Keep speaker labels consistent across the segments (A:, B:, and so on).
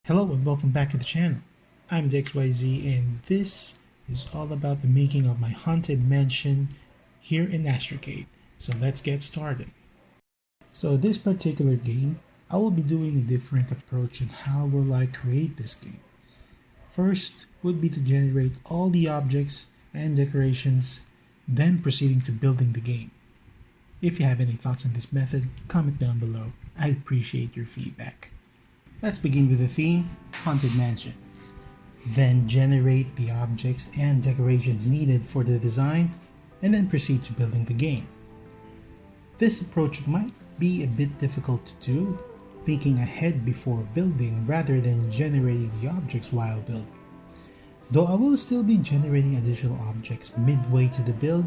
A: Hello and welcome back to the channel. I'm the XYZ and this is all about the making of my haunted mansion here in Astrocade. So let's get started. So this particular game, I will be doing a different approach on how will I create this game. First would be to generate all the objects and decorations, then proceeding to building the game. If you have any thoughts on this method, comment down below. I appreciate your feedback. Let's begin with the theme, Haunted Mansion. Then generate the objects and decorations needed for the design, and then proceed to building the game. This approach might be a bit difficult to do, thinking ahead before building rather than generating the objects while building. Though I will still be generating additional objects midway to the build,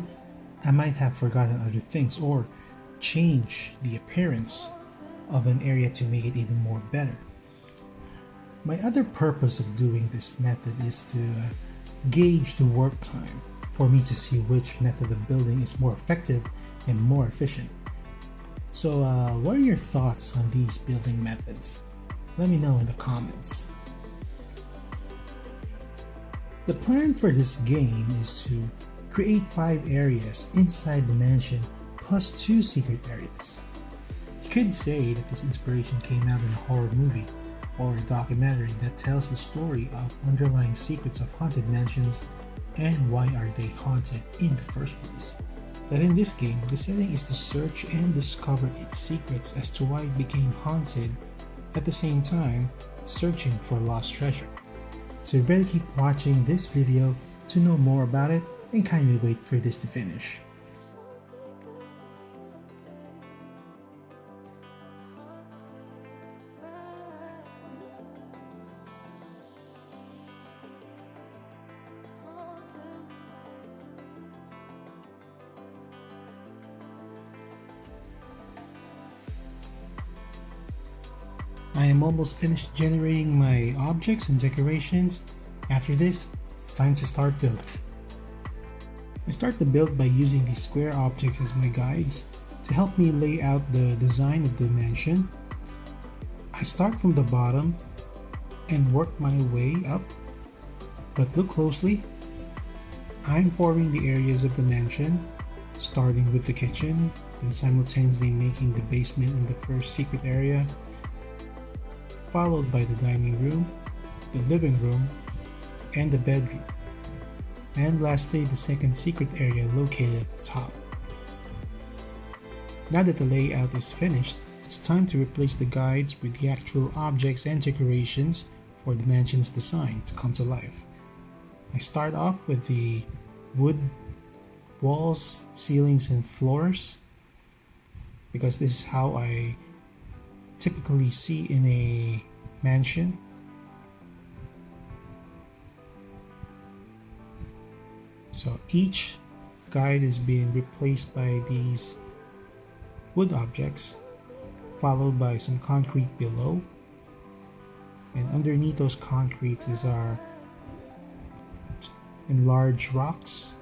A: I might have forgotten other things or change the appearance of an area to make it even more better. My other purpose of doing this method is to gauge the work time for me to see which method of building is more effective and more efficient. So what are your thoughts on these building methods? Let me know in the comments. The plan for this game is to create 5 areas inside the mansion plus 2 secret areas. You could say that this inspiration came out in a horror movie or a documentary that tells the story of underlying secrets of haunted mansions and why are they haunted in the first place. But in this game, the setting is to search and discover its secrets as to why it became haunted, at the same time searching for lost treasure. So you better keep watching this video to know more about it and kindly wait for this to finish. I am almost finished generating my objects and decorations. After this, it's time to start building. I start the build by using these square objects as my guides to help me lay out the design of the mansion. I start from the bottom and work my way up, but look closely. I'm forming the areas of the mansion, starting with the kitchen and simultaneously making the basement in the first secret area, followed by the dining room, the living room, and the bedroom, and lastly the second secret area located at the top. Now that the layout is finished, it's time to replace the guides with the actual objects and decorations for the mansion's design to come to life. I start off with the wood walls, ceilings, and floors because this is how I typically see in a mansion. So each guide is being replaced by these wood objects, followed by some concrete below, and underneath those concretes is our enlarged rocks.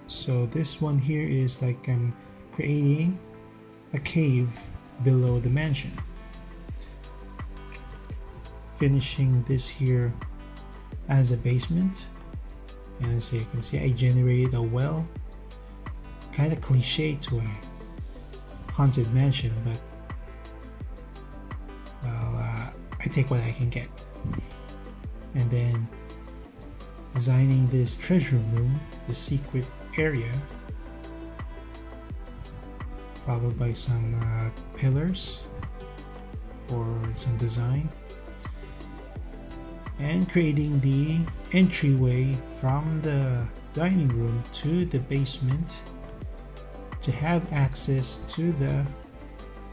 A: So this one here is like I'm creating a cave below the mansion. Finishing this here as a basement, and as you can see, I generated a well. Kind of cliche to a haunted mansion, but well, I take what I can get. And then designing this treasure room, the secret area, followed by some pillars for some design, and creating the entryway from the dining room to the basement to have access to the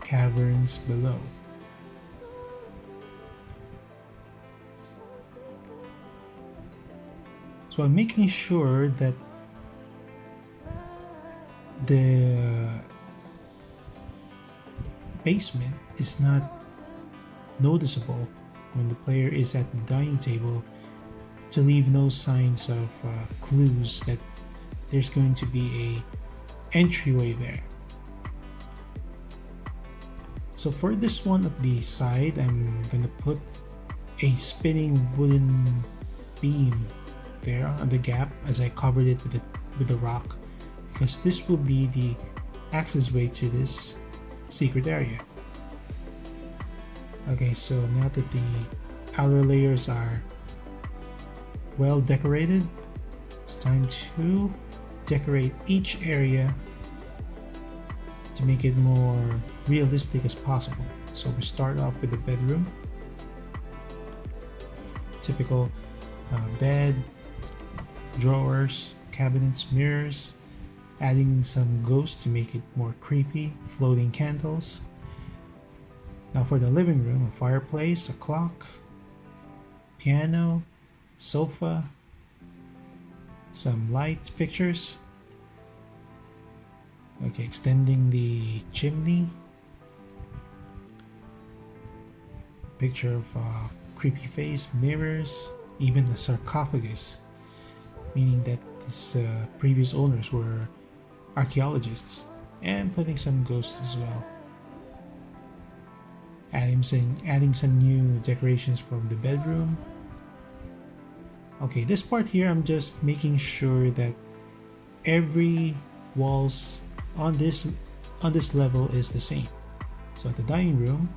A: caverns below. So I'm making sure that the basement is not noticeable when the player is at the dining table, to leave no signs of clues that there's going to be a entryway there. So for this one at the side, I'm gonna put a spinning wooden beam there on the gap as I covered it with the rock, because this will be the access way to this secret area. Okay, so now that the outer layers are well decorated, it's time to decorate each area to make it more realistic as possible. So we start off with the bedroom. Typical bed, drawers, cabinets, mirrors, adding some ghosts to make it more creepy, floating candles. Now for the living room, a fireplace, a clock, piano, sofa, some light fixtures. Okay, extending the chimney. Picture of a creepy face, mirrors, even a sarcophagus, meaning that these previous owners were archaeologists, and putting some ghosts as well. Adding some new decorations from the bedroom. Okay, this part here, I'm just making sure that every walls on this level is the same. So at the dining room,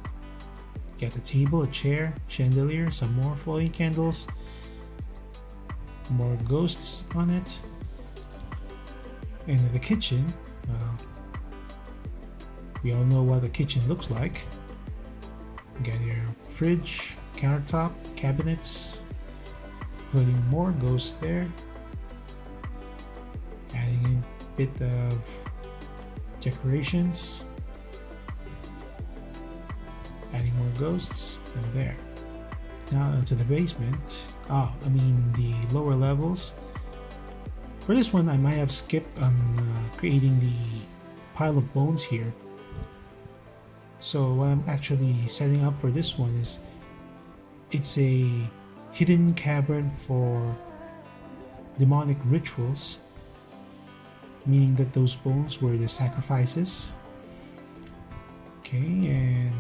A: get a table, a chair, chandelier, some more floating candles, more ghosts on it. And in the kitchen, we all know what the kitchen looks like. You got your fridge, countertop, cabinets, putting more ghosts there, adding a bit of decorations, adding more ghosts, and there. Now into the basement, the lower levels. For this one, I might have skipped on creating the pile of bones here. So what I'm actually setting up for this one is, it's a hidden cavern for demonic rituals, meaning that those bones were the sacrifices. Okay, and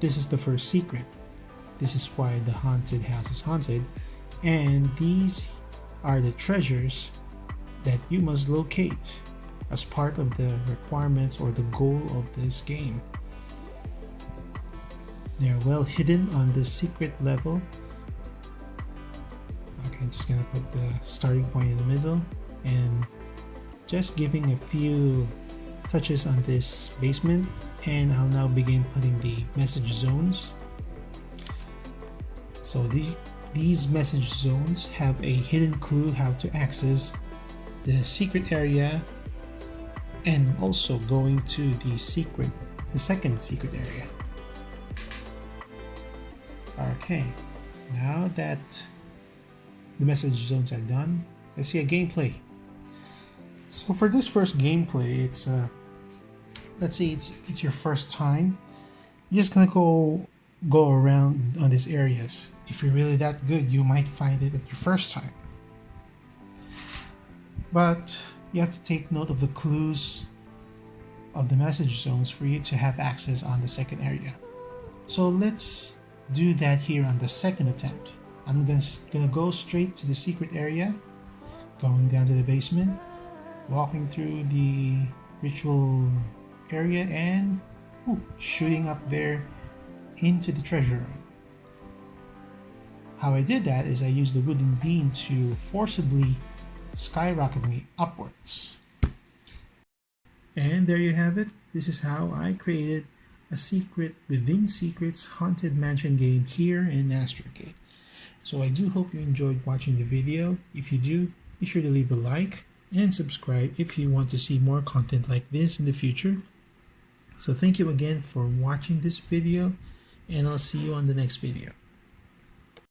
A: this is the first secret. This is why the haunted house is haunted, and these are the treasures that you must locate as part of the requirements or the goal of this game. They're well hidden on the secret level. Okay, I'm just gonna put the starting point in the middle and just giving a few touches on this basement, and I'll now begin putting the message zones. So these message zones have a hidden clue how to access the secret area, and also going to the second secret area. Okay, now that the message zones are done, let's see a gameplay. So for this first gameplay, it's let's say it's your first time. You're just gonna go around on these areas. If you're really that good, you might find it at your first time. But you have to take note of the clues of the message zones for you to have access on the second area. So let's do that here on the second attempt. I'm gonna go straight to the secret area, going down to the basement, walking through the ritual area, and shooting up there into the treasure room. How I did that is I used the wooden beam to forcibly skyrocket me upwards. And there you have it. This is how I created a secret within secrets haunted mansion game here in Astrocade. So I do hope you enjoyed watching the video. If you do, be sure to leave a like and subscribe if you want to see more content like this in the future. So thank you again for watching this video, and I'll see you on the next video.